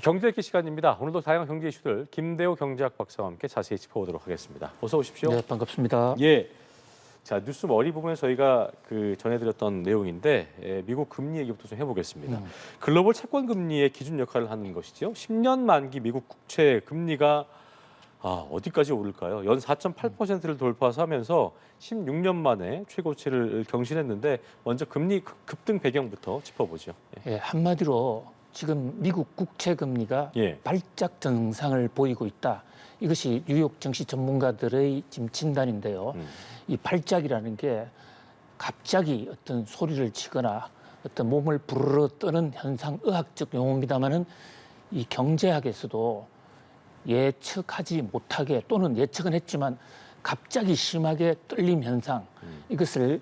경제기 시간입니다. 오늘도 다양한 경제 이슈들 김대호 경제학 박사와 함께 자세히 짚어보도록 하겠습니다. 어서 오십시오. 네, 반갑습니다. 예. 자, 뉴스 머리 부분에 저희가 전해드렸던 내용인데 미국 금리 얘기부터 좀 해보겠습니다. 글로벌 채권 금리의 기준 역할을 하는 것이죠. 10년 만기 미국 국채 금리가 어디까지 오를까요? 연 4.8%를 돌파하면서 16년 만에 최고치를 경신했는데 먼저 금리 급등 배경부터 짚어보죠. 예, 한마디로 지금 미국 국채 금리가 발작 증상을 보이고 있다. 이것이 뉴욕 증시 전문가들의 지금 진단인데요. 이 발작이라는 게 갑자기 어떤 소리를 치거나 어떤 몸을 부르르 떠는 현상, 의학적 용어입니다만은 이 경제학에서도 예측하지 못하게 또는 예측은 했지만 갑자기 심하게 떨림 현상, 이것을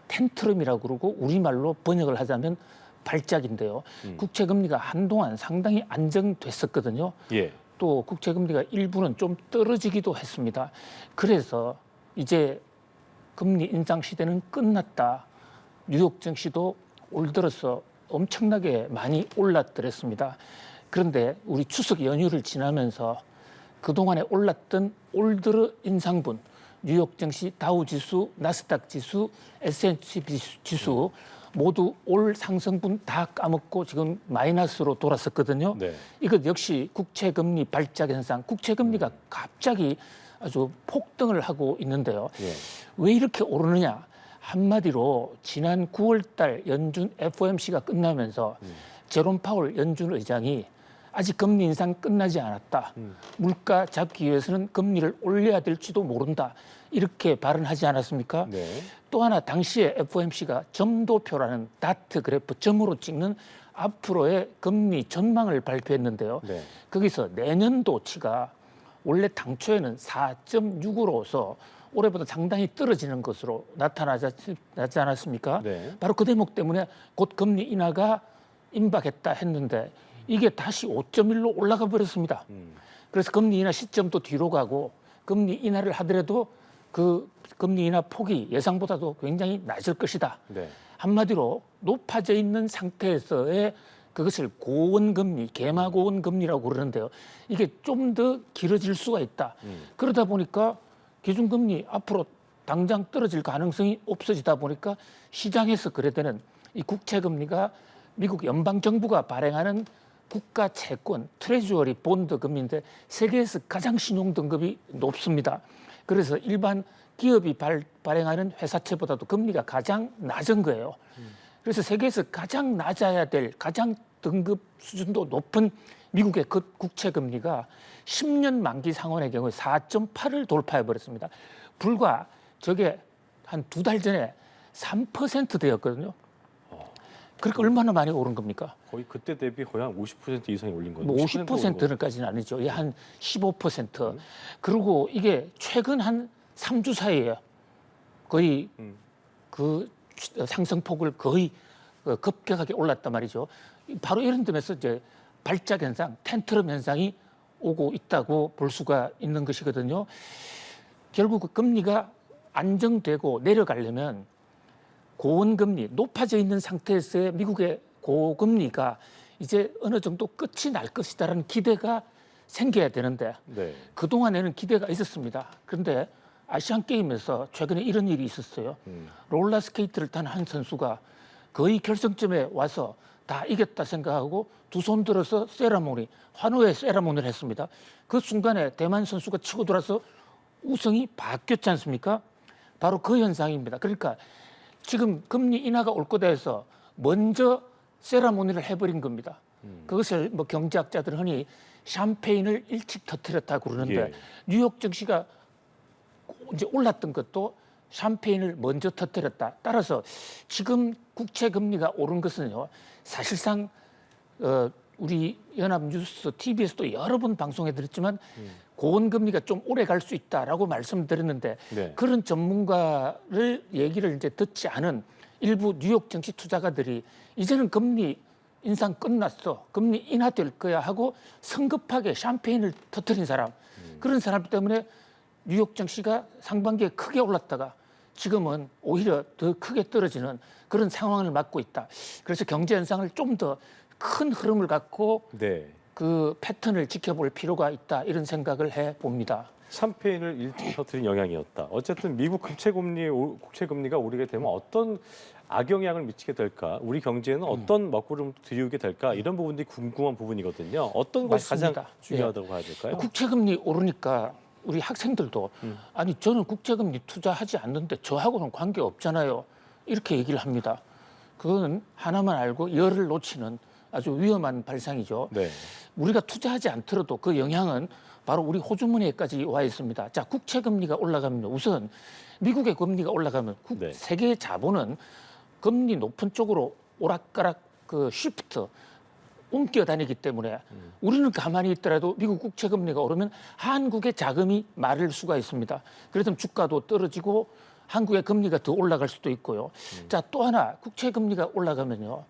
텐트럼이라고 그러고 우리말로 번역을 하자면 발작인데요. 국채금리가 한동안 상당히 안정됐었거든요. 또 국채금리가 일부는 좀 떨어지기도 했습니다. 그래서 이제 금리 인상 시대는 끝났다. 뉴욕 증시도 올 들어서 엄청나게 많이 올랐더랬습니다. 그런데 우리 추석 연휴를 지나면서 그동안에 올랐던 올 들어 인상분, 뉴욕 증시 다우지수, 나스닥 지수, S&P 지수 모두 올 상승분 다 까먹고 지금 마이너스로 돌았었거든요. 이것 역시 국채금리 발작 현상, 국채금리가 갑자기 아주 폭등을 하고 있는데요. 왜 이렇게 오르느냐? 한마디로 지난 9월 달 연준 FOMC가 끝나면서 제롬 파월 연준 의장이 아직 금리 인상 끝나지 않았다. 물가 잡기 위해서는 금리를 올려야 될지도 모른다. 이렇게 발언하지 않았습니까? 또 하나 당시에 FOMC가 점도표라는 다트 그래프, 점으로 찍는 앞으로의 금리 전망을 발표했는데요. 거기서 내년도치가 원래 당초에는 4.6으로서 올해보다 상당히 떨어지는 것으로 나타나지 않았습니까? 바로 그 대목 때문에 곧 금리 인하가 임박했다 했는데 이게 다시 5.1로 올라가 버렸습니다. 그래서 금리 인하 시점도 뒤로 가고 금리 인하를 하더라도 그 금리 인하 폭이 예상보다도 굉장히 낮을 것이다. 한마디로 높아져 있는 상태에서의 그것을 고원금리, 개마고원금리라고 그러는데요. 이게 좀 더 길어질 수가 있다. 그러다 보니까 기준금리 앞으로 당장 떨어질 가능성이 없어지다 보니까 시장에서 거래되는 이 국채금리가 미국 연방정부가 발행하는 국가 채권, 트레저리 본드 금리인데 세계에서 가장 신용 등급이 높습니다. 그래서 일반 기업이 발행하는 회사채보다도 금리가 가장 낮은 거예요. 그래서 세계에서 가장 낮아야 될 가장 등급 수준도 높은 미국의 그 국채 금리가 10년 만기 상환의 경우에 4.8을 돌파해 버렸습니다. 불과 저게 한 2달 전에 3% 되었거든요. 그러니까 얼마나 많이 오른 겁니까? 거의 그때 대비 거의 한 50% 이상이 올린 거죠. 뭐 50%까지는 아니죠. 한 15%. 그리고 이게 최근 한 3주 사이에요. 거의 그 상승폭을 거의 급격하게 올랐단 말이죠. 바로 이런 점에서 이제 발작 현상, 텐트럼 현상이 오고 있다고 볼 수가 있는 것이거든요. 결국 금리가 안정되고 내려가려면 고원금리, 높아져 있는 상태에서의 미국의 고금리가 이제 어느 정도 끝이 날 것이다라는 기대가 생겨야 되는데 그동안에는 기대가 있었습니다. 그런데 아시안게임에서 최근에 이런 일이 있었어요. 롤러스케이트를 탄 한 선수가 거의 결승점에 와서 다 이겼다 생각하고 두 손 들어서 세라모니, 환호의 세라모니를 했습니다. 그 순간에 대만 선수가 치고 들어서 우승이 바뀌었지 않습니까? 바로 그 현상입니다. 그러니까 지금 금리 인하가 올 거다 해서 먼저 세라모니를 해버린 겁니다. 그것을 뭐 경제학자들은 흔히 샴페인을 일찍 터뜨렸다고 그러는데 뉴욕 증시가 이제 올랐던 것도 샴페인을 먼저 터뜨렸다. 따라서 지금 국채 금리가 오른 것은요, 사실상 우리 연합뉴스 TV에서도 여러 번 방송해드렸지만 고원금리가 좀 오래 갈 수 있다라고 말씀드렸는데 그런 전문가를 얘기를 이제 듣지 않은 일부 뉴욕 정치 투자가들이 이제는 금리 인상 끝났어, 금리 인하될 거야 하고 성급하게 샴페인을 터뜨린 사람, 그런 사람 때문에 뉴욕 증시가 상반기에 크게 올랐다가 지금은 오히려 더 크게 떨어지는 그런 상황을 맞고 있다. 그래서 경제 현상을 좀 더 큰 흐름을 갖고 그 패턴을 지켜볼 필요가 있다 이런 생각을 해 봅니다. 샴페인을 일찍 터뜨린 영향이었다. 어쨌든 미국 국채금리가 오르게 되면 어떤 악영향을 미치게 될까? 우리 경제에는 어떤 먹구름을 들이우게 될까? 이런 부분들이 궁금한 부분이거든요. 어떤 것이 맞습니다. 가장 중요하다고 봐야 될까요? 국채금리 오르니까 우리 학생들도 아니 저는 국채금리 투자하지 않는데 저하고는 관계 없잖아요. 이렇게 얘기를 합니다. 그거는 하나만 알고 열을 놓치는 아주 위험한 발상이죠. 네. 우리가 투자하지 않더라도 그 영향은 바로 우리 호주머니에까지 와 있습니다. 자, 국채금리가 올라가면 우선 미국의 금리가 올라가면 네. 세계 자본은 금리 높은 쪽으로 오락가락 그 쉬프트 옮겨 다니기 때문에 우리는 가만히 있더라도 미국 국채 금리가 오르면 한국의 자금이 마를 수가 있습니다. 그래서 주가도 떨어지고 한국의 금리가 더 올라갈 수도 있고요. 자, 또 하나 국채 금리가 올라가면요.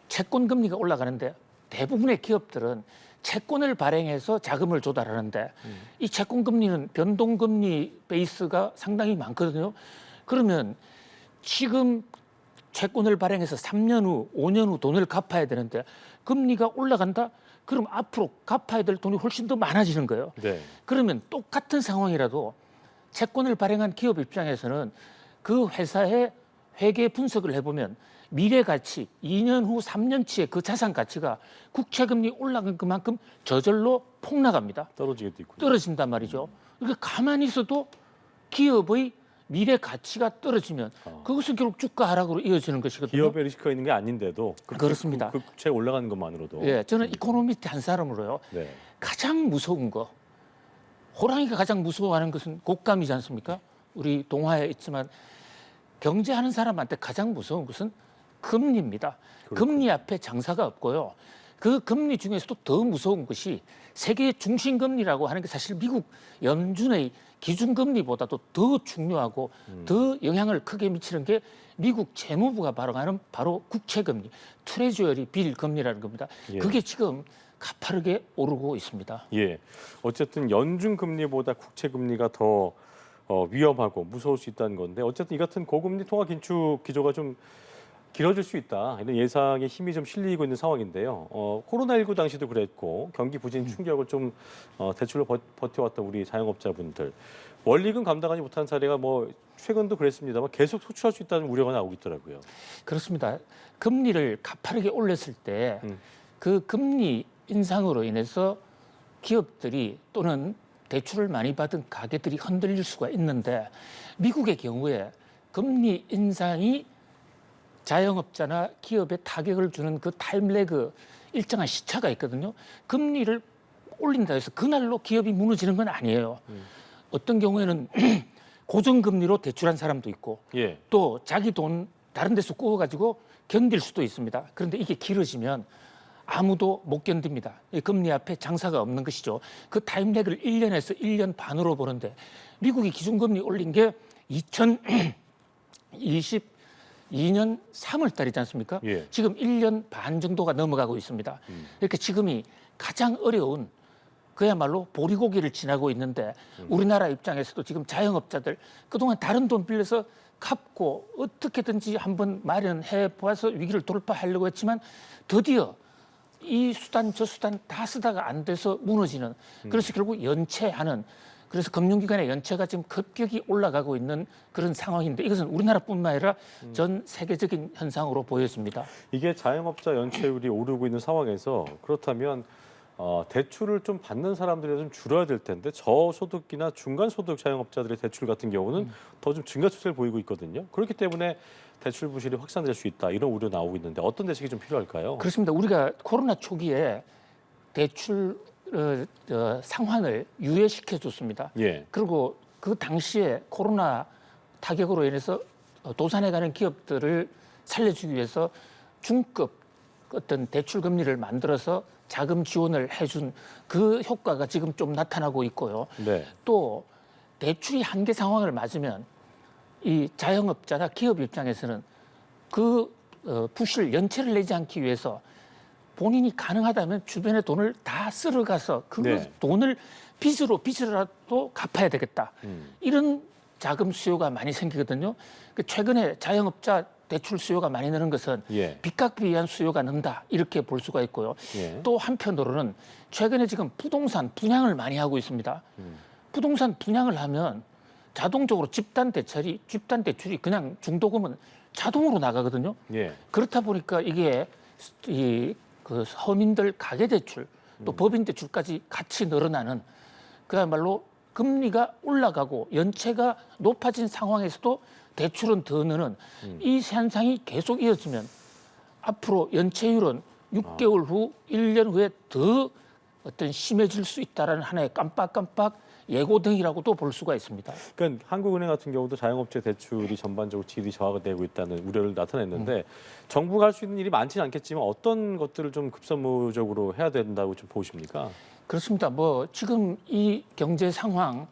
채권 금리가 올라가는데 대부분의 기업들은 채권을 발행해서 자금을 조달하는데 이 채권 금리는 변동 금리 베이스가 상당히 많거든요. 그러면 지금 채권을 발행해서 3년 후, 5년 후 돈을 갚아야 되는데 금리가 올라간다? 그럼 앞으로 갚아야 될 돈이 훨씬 더 많아지는 거예요. 네. 그러면 똑같은 상황이라도 채권을 발행한 기업 입장에서는 그 회사의 회계 분석을 해보면 미래 가치, 2년 후, 3년치의 그 자산 가치가 국채금리 올라간 그만큼 저절로 폭락합니다. 떨어지게도 있고. 떨어진단 말이죠. 그러니까 가만히 있어도 기업의 미래 가치가 떨어지면 그것은 결국 주가 하락으로 이어지는 것이거든요. 기업에 리스크가 있는 게 아닌데도 그렇습니다. 그 국채 올라가는 것만으로도. 예, 저는 이코노미스트 한 사람으로요. 네. 가장 무서운 거, 호랑이가 가장 무서워하는 것은 곶감이지 않습니까? 우리 동화에 있지만 경제하는 사람한테 가장 무서운 것은 금리입니다. 금리 앞에 장사가 없고요. 그 금리 중에서도 더 무서운 것이 세계 중심금리라고 하는 게 사실 미국 연준의 기준금리보다도 더 중요하고 더 영향을 크게 미치는 게 미국 재무부가 발행하는 바로 국채금리, 트레저리 빌 금리라는 겁니다. 예. 그게 지금 가파르게 오르고 있습니다. 예. 어쨌든 연준 금리보다 국채 금리가 더 위험하고 무서울 수 있다는 건데 어쨌든 이 같은 고금리 통화 긴축 기조가 좀 길어질 수 있다. 이런 예상에 힘이 좀 실리고 있는 상황인데요. 코로나19 당시도 그랬고 경기 부진 충격을 좀 대출로 버텨왔던 우리 자영업자분들 원리금 감당하지 못한 사례가 뭐 최근도 그랬습니다만 계속 소출할 수 있다는 우려가 나오고 있더라고요. 그렇습니다. 금리를 가파르게 올렸을 때 그 금리 인상으로 인해서 기업들이 또는 대출을 많이 받은 가게들이 흔들릴 수가 있는데 미국의 경우에 금리 인상이 자영업자나 기업에 타격을 주는 그 타임래그 일정한 시차가 있거든요. 금리를 올린다 해서 그날로 기업이 무너지는 건 아니에요. 어떤 경우에는 고정금리로 대출한 사람도 있고 예. 또 자기 돈 다른 데서 구워가지고 견딜 수도 있습니다. 그런데 이게 길어지면 아무도 못 견딥니다. 이 금리 앞에 장사가 없는 것이죠. 그 타임렉을 1년에서 1년 반으로 보는데 미국이 기준금리 올린 게 2022년 3월 달이지 않습니까? 예. 지금 1년 반 정도가 넘어가고 있습니다. 이렇게 지금이 가장 어려운 그야말로 보리고기를 지나고 있는데 우리나라 입장에서도 지금 자영업자들 그동안 다른 돈 빌려서 갚고 어떻게든지 한번 마련해 보아서 위기를 돌파하려고 했지만 드디어 이 수단 저 수단 다 쓰다가 안 돼서 무너지는 그래서 결국 연체하는 그래서 금융기관의 연체가 지금 급격히 올라가고 있는 그런 상황인데 이것은 우리나라뿐만 아니라 전 세계적인 현상으로 보여집니다. 이게 자영업자 연체율이 오르고 있는 상황에서 그렇다면 대출을 좀 받는 사람들이 좀 줄어야 될 텐데 저소득이나 중간소득 자영업자들의 대출 같은 경우는 더 좀 증가 추세를 보이고 있거든요. 그렇기 때문에 대출 부실이 확산될 수 있다 이런 우려 나오고 있는데 어떤 대책이 좀 필요할까요? 그렇습니다. 우리가 코로나 초기에 대출 상환을 유예시켜 줬습니다. 예. 그리고 그 당시에 코로나 타격으로 인해서 도산해가는 기업들을 살려주기 위해서 중급 어떤 대출 금리를 만들어서 자금 지원을 해준 그 효과가 지금 좀 나타나고 있고요. 네. 또 대출이 한계 상황을 맞으면 이 자영업자나 기업 입장에서는 그 부실 연체를 내지 않기 위해서 본인이 가능하다면 주변에 돈을 다 쓸어가서 그 네. 돈을 빚으로라도 갚아야 되겠다. 이런 자금 수요가 많이 생기거든요. 최근에 자영업자 대출 수요가 많이 느는 것은 예. 빚 갚기 위한 수요가 는다 이렇게 볼 수가 있고요. 예. 또 한편으로는 최근에 지금 부동산 분양을 많이 하고 있습니다. 부동산 분양을 하면 자동적으로 집단 대출이 그냥 중도금은 자동으로 나가거든요. 예. 그렇다 보니까 이게 그 서민들 가계 대출 또 법인 대출까지 같이 늘어나는 그야말로 금리가 올라가고 연체가 높아진 상황에서도 대출은 더 느는 이 현상이 계속 이어지면 앞으로 연체율은 6개월 후, 1년 후에 더 어떤 심해질 수 있다라는 하나의 깜빡깜빡 예고등이라고도 볼 수가 있습니다. 그러니까 한국은행 같은 경우도 자영업자 대출이 전반적으로 질이 저하가 되고 있다는 우려를 나타냈는데 정부가 할 수 있는 일이 많지는 않겠지만 어떤 것들을 좀 급선무적으로 해야 된다고 좀 보십니까? 그렇습니다. 뭐 지금 이 경제 상황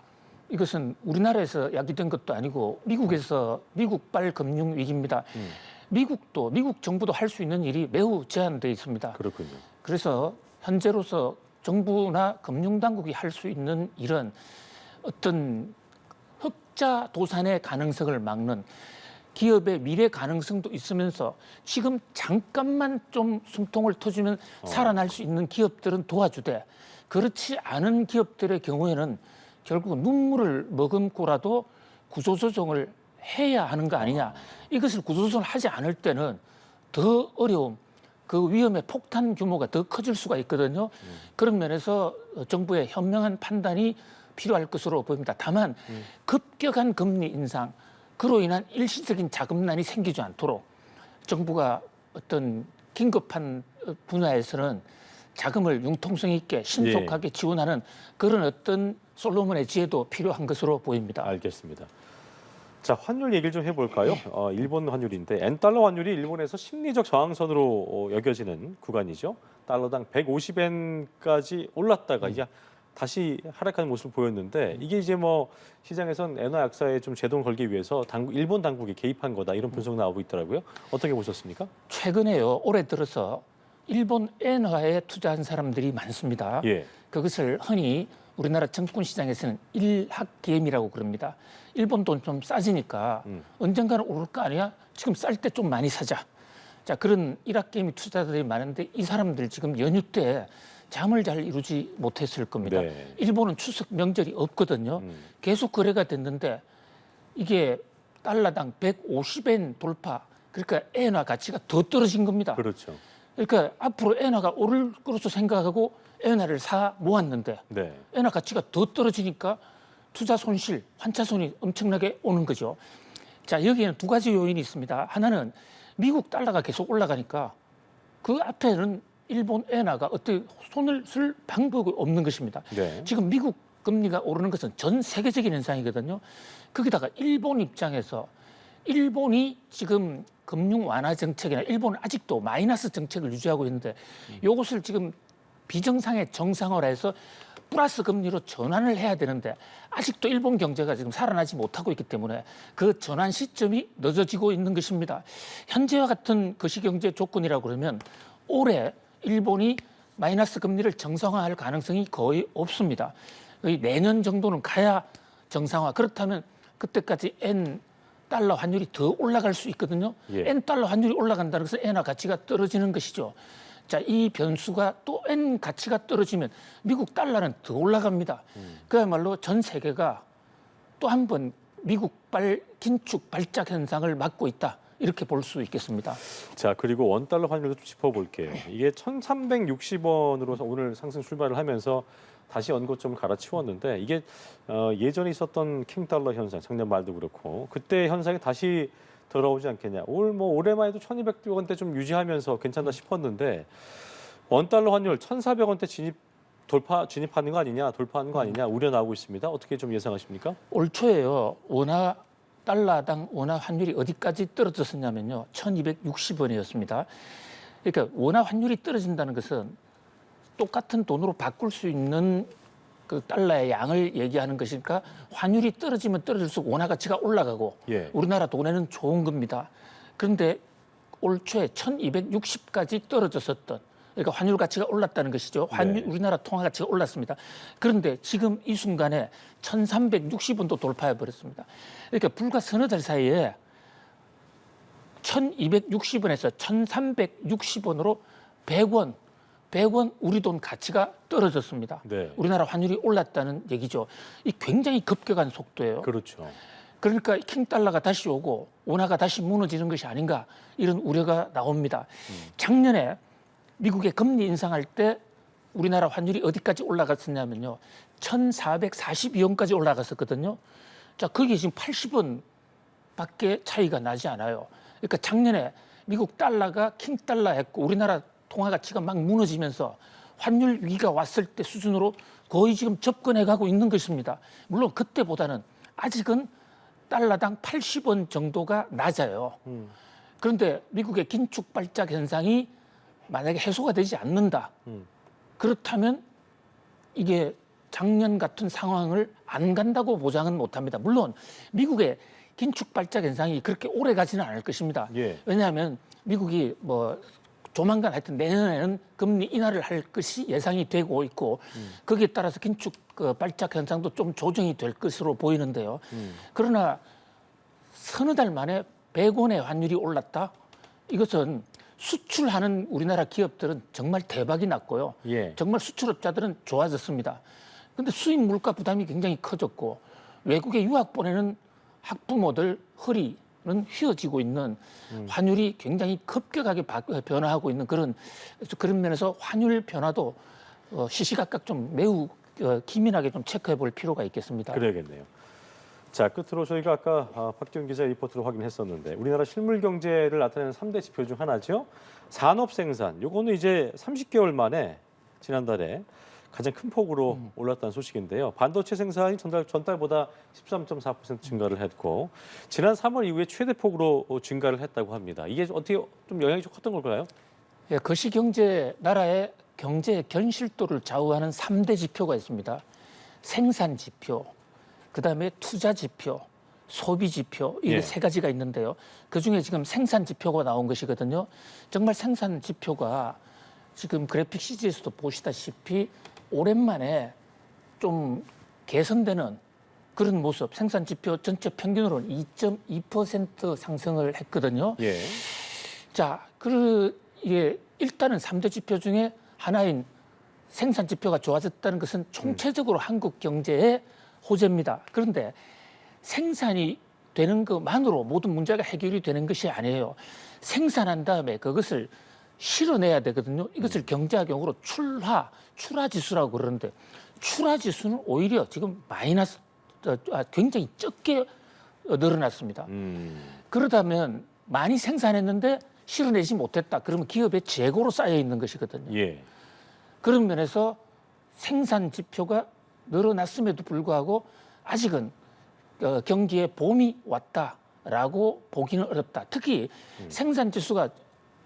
이것은 우리나라에서 야기된 것도 아니고 미국에서 미국발 금융 위기입니다. 미국 정부도 할 수 있는 일이 매우 제한되어 있습니다. 그렇군요. 그래서 현재로서 정부나 금융당국이 할 수 있는 일은 어떤 흑자 도산의 가능성을 막는 기업의 미래 가능성도 있으면서 지금 잠깐만 좀 숨통을 터주면 살아날 수 있는 기업들은 도와주되 그렇지 않은 기업들의 경우에는 결국 눈물을 머금고라도 구조조정을 해야 하는 거 아니냐. 이것을 구조조정을 하지 않을 때는 더 어려움, 그 위험의 폭탄 규모가 더 커질 수가 있거든요. 그런 면에서 정부의 현명한 판단이 필요할 것으로 보입니다. 다만 급격한 금리 인상, 그로 인한 일시적인 자금난이 생기지 않도록 정부가 어떤 긴급한 분야에서는 자금을 융통성 있게 신속하게 지원하는 그런 어떤 솔로몬의 지혜도 필요한 것으로 보입니다. 알겠습니다. 자, 환율 얘기를 좀 해볼까요? 일본 환율인데 엔달러 환율이 일본에서 심리적 저항선으로 여겨지는 구간이죠. 달러당 150엔까지 올랐다가 이제 다시 하락하는 모습을 보였는데 이게 이제 뭐 시장에선 엔화 약세에 좀 제동을 걸기 위해서 일본 당국이 개입한 거다 이런 분석 나오고 있더라고요. 어떻게 보셨습니까? 최근에요. 올해 들어서 일본 엔화에 투자한 사람들이 많습니다. 예. 그것을 흔히 우리나라 증권 시장에서는 일학기엠이라고 그럽니다. 일본 돈 좀 싸지니까 언젠가는 오를 거 아니야? 지금 쌀 때 좀 많이 사자. 자, 그런 일학기엠이 투자들이 많은데 이 사람들 지금 연휴 때 잠을 잘 이루지 못했을 겁니다. 네. 일본은 추석 명절이 없거든요. 계속 거래가 됐는데 이게 달러당 150엔 돌파. 그러니까 엔화 가치가 더 떨어진 겁니다. 그렇죠. 그러니까 앞으로 엔화가 오를 것으로 생각하고 엔화를 사 모았는데 네. 엔화 가치가 더 떨어지니까 투자 손실, 환차손이 엄청나게 오는 거죠. 자, 여기에는 두 가지 요인이 있습니다. 하나는 미국 달러가 계속 올라가니까 그 앞에는 일본 엔화가 어떻게 손을 쓸 방법이 없는 것입니다. 네. 지금 미국 금리가 오르는 것은 전 세계적인 현상이거든요. 거기다가 일본 입장에서 일본이 지금 금융 완화 정책이나 일본은 아직도 마이너스 정책을 유지하고 있는데 이것을 지금 비정상의 정상화해서 플러스 금리로 전환을 해야 되는데 아직도 일본 경제가 지금 살아나지 못하고 있기 때문에 그 전환 시점이 늦어지고 있는 것입니다. 현재와 같은 거시경제 조건이라고 그러면 올해 일본이 마이너스 금리를 정상화할 가능성이 거의 없습니다. 거의 내년 정도는 가야 정상화. 그렇다면 그때까지 달러 환율이 더 올라갈 수 있거든요. 예. 달러 환율이 올라간다는 것은 엔화 가치가 떨어지는 것이죠. 자, 이 변수가 또 엔 가치가 떨어지면 미국 달러는 더 올라갑니다. 그야말로 전 세계가 또 한 번 미국발 긴축 발작 현상을 맞고 있다. 이렇게 볼 수 있겠습니다. 자, 그리고 원달러 환율도 좀 짚어볼게요. 이게 1,360원으로 오늘 상승 출발을 하면서 다시 원고점을 갈아치웠는데 이게 예전에 있었던 킹달러 현상, 작년 말도 그렇고 그때 현상이 다시 돌아오지 않겠냐. 올해만 해도 1,200원대 좀 유지하면서 괜찮다 싶었는데 원달러 환율 1,400원대 진입하는 거 아니냐, 돌파하는 거 아니냐 우려 나오고 있습니다. 어떻게 좀 예상하십니까? 올 초에요. 달러당 원화 환율이 어디까지 떨어졌었냐면요. 1,260원이었습니다. 그러니까 원화 환율이 떨어진다는 것은 똑같은 돈으로 바꿀 수 있는 그 달러의 양을 얘기하는 것이니까 환율이 떨어지면 떨어질수록 원화 가치가 올라가고 예. 우리나라 돈에는 좋은 겁니다. 그런데 올 초에 1,260까지 떨어졌었던 그러니까 환율 가치가 올랐다는 것이죠. 네. 우리나라 통화 가치가 올랐습니다. 그런데 지금 이 순간에 1,360원도 돌파해 버렸습니다. 그러니까 불과 서너 달 사이에 1260원에서 1360원으로 100원 우리 돈 가치가 떨어졌습니다. 네. 우리나라 환율이 올랐다는 얘기죠. 이 굉장히 급격한 속도예요. 그렇죠. 그러니까 킹달러가 다시 오고 원화가 다시 무너지는 것이 아닌가 이런 우려가 나옵니다. 작년에 미국의 금리 인상할 때 우리나라 환율이 어디까지 올라갔었냐면요. 1442원까지 올라갔었거든요. 자, 그게 지금 80원밖에 차이가 나지 않아요. 그러니까 작년에 미국 달러가 킹달러 했고 우리나라 통화 가치가 막 무너지면서 환율 위기가 왔을 때 수준으로 거의 지금 접근해 가고 있는 것입니다. 물론 그때보다는 아직은 달러당 80원 정도가 낮아요. 그런데 미국의 긴축 발작 현상이 만약에 해소가 되지 않는다. 그렇다면 이게 작년 같은 상황을 안 간다고 보장은 못합니다. 물론 미국의 긴축 발작 현상이 그렇게 오래 가지는 않을 것입니다. 예. 왜냐하면 미국이 뭐 조만간 하여튼 내년에는 금리 인하를 할 것이 예상이 되고 있고 거기에 따라서 긴축 발작 현상도 좀 조정이 될 것으로 보이는데요. 그러나 서너 달 만에 100원의 환율이 올랐다. 이것은 수출하는 우리나라 기업들은 정말 대박이 났고요. 예. 정말 수출업자들은 좋아졌습니다. 그런데 수입 물가 부담이 굉장히 커졌고 외국에 유학 보내는 학부모들 허리는 휘어지고 있는 환율이 굉장히 급격하게 변화하고 있는 그런 면에서 환율 변화도 시시각각 좀 매우 기민하게 좀 체크해 볼 필요가 있겠습니다. 그래야겠네요. 자, 끝으로 저희가 아까 박지원 기자의 리포트로 확인했었는데 우리나라 실물 경제를 나타내는 3대 지표 중 하나죠. 산업 생산. 요거는 이제 30개월 만에 지난달에 가장 큰 폭으로 올랐다는 소식인데요. 반도체 생산이 전달보다 13.4% 증가를 했고 지난 3월 이후에 최대 폭으로 증가를 했다고 합니다. 이게 어떻게 좀 영향이 좀 컸던 걸까요? 예, 거시경제 나라의 경제 견실도를 좌우하는 3대 지표가 있습니다. 생산 지표, 그다음에 투자 지표, 소비 지표 이게 예. 세 가지가 있는데요. 그중에 지금 생산 지표가 나온 것이거든요. 정말 생산 지표가 지금 그래픽 CG에서도 보시다시피 오랜만에 좀 개선되는 그런 모습. 생산 지표 전체 평균으로는 2.2% 상승을 했거든요. 예. 자, 이게 일단은 3대 지표 중에 하나인 생산 지표가 좋아졌다는 것은 총체적으로 한국 경제의 호재입니다. 그런데 생산이 되는 것만으로 모든 문제가 해결이 되는 것이 아니에요. 생산한 다음에 그것을 실어내야 되거든요. 이것을 경제학 용어로 출하 지수라고 그러는데 출하 지수는 오히려 지금 마이너스, 굉장히 적게 늘어났습니다. 그러다면 많이 생산했는데 실어내지 못했다. 그러면 기업의 재고로 쌓여 있는 것이거든요. 예. 그런 면에서 생산 지표가 늘어났음에도 불구하고 아직은 경기에 봄이 왔다라고 보기는 어렵다. 특히 생산 지수가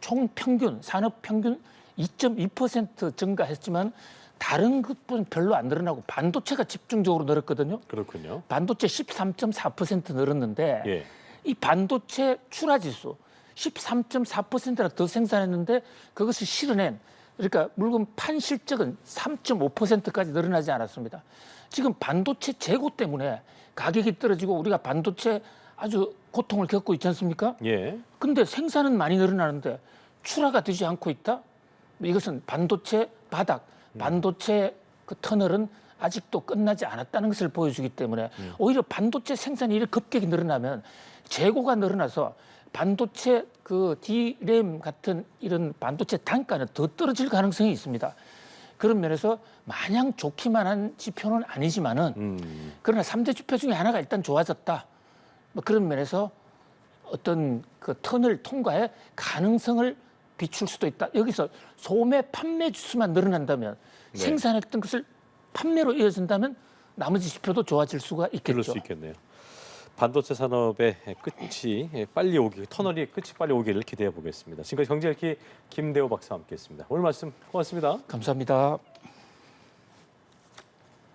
총 평균, 산업 평균 2.2% 증가했지만 다른 것뿐 별로 안 늘어나고 반도체가 집중적으로 늘었거든요. 그렇군요. 반도체 13.4% 늘었는데 예. 이 반도체 출하 지수 13.4%나 더 생산했는데 그것을 실어낸 그러니까 물건 판 실적은 3.5%까지 늘어나지 않았습니다. 지금 반도체 재고 때문에 가격이 떨어지고 우리가 반도체 아주 고통을 겪고 있지 않습니까? 예. 근데 생산은 많이 늘어나는데 출하가 되지 않고 있다? 이것은 반도체 바닥, 반도체 그 터널은 아직도 끝나지 않았다는 것을 보여주기 때문에 오히려 반도체 생산이 이렇게 급격히 늘어나면 재고가 늘어나서 반도체 그 D램 같은 이런 반도체 단가는 더 떨어질 가능성이 있습니다. 그런 면에서 마냥 좋기만 한 지표는 아니지만은 그러나 3대 지표 중에 하나가 일단 좋아졌다. 뭐 그런 면에서 어떤 그 터널 통과의 가능성을 비출 수도 있다. 여기서 소매 판매 지수만 늘어난다면 네. 생산했던 것을 판매로 이어진다면 나머지 지표도 좋아질 수가 있겠죠. 그럴 수 있겠네요. 반도체 산업의 끝이 빨리 오기, 터널이 끝이 빨리 오기를 기대해 보겠습니다. 지금까지 경제일기 김대호 박사와 함께했습니다. 오늘 말씀 고맙습니다. 감사합니다.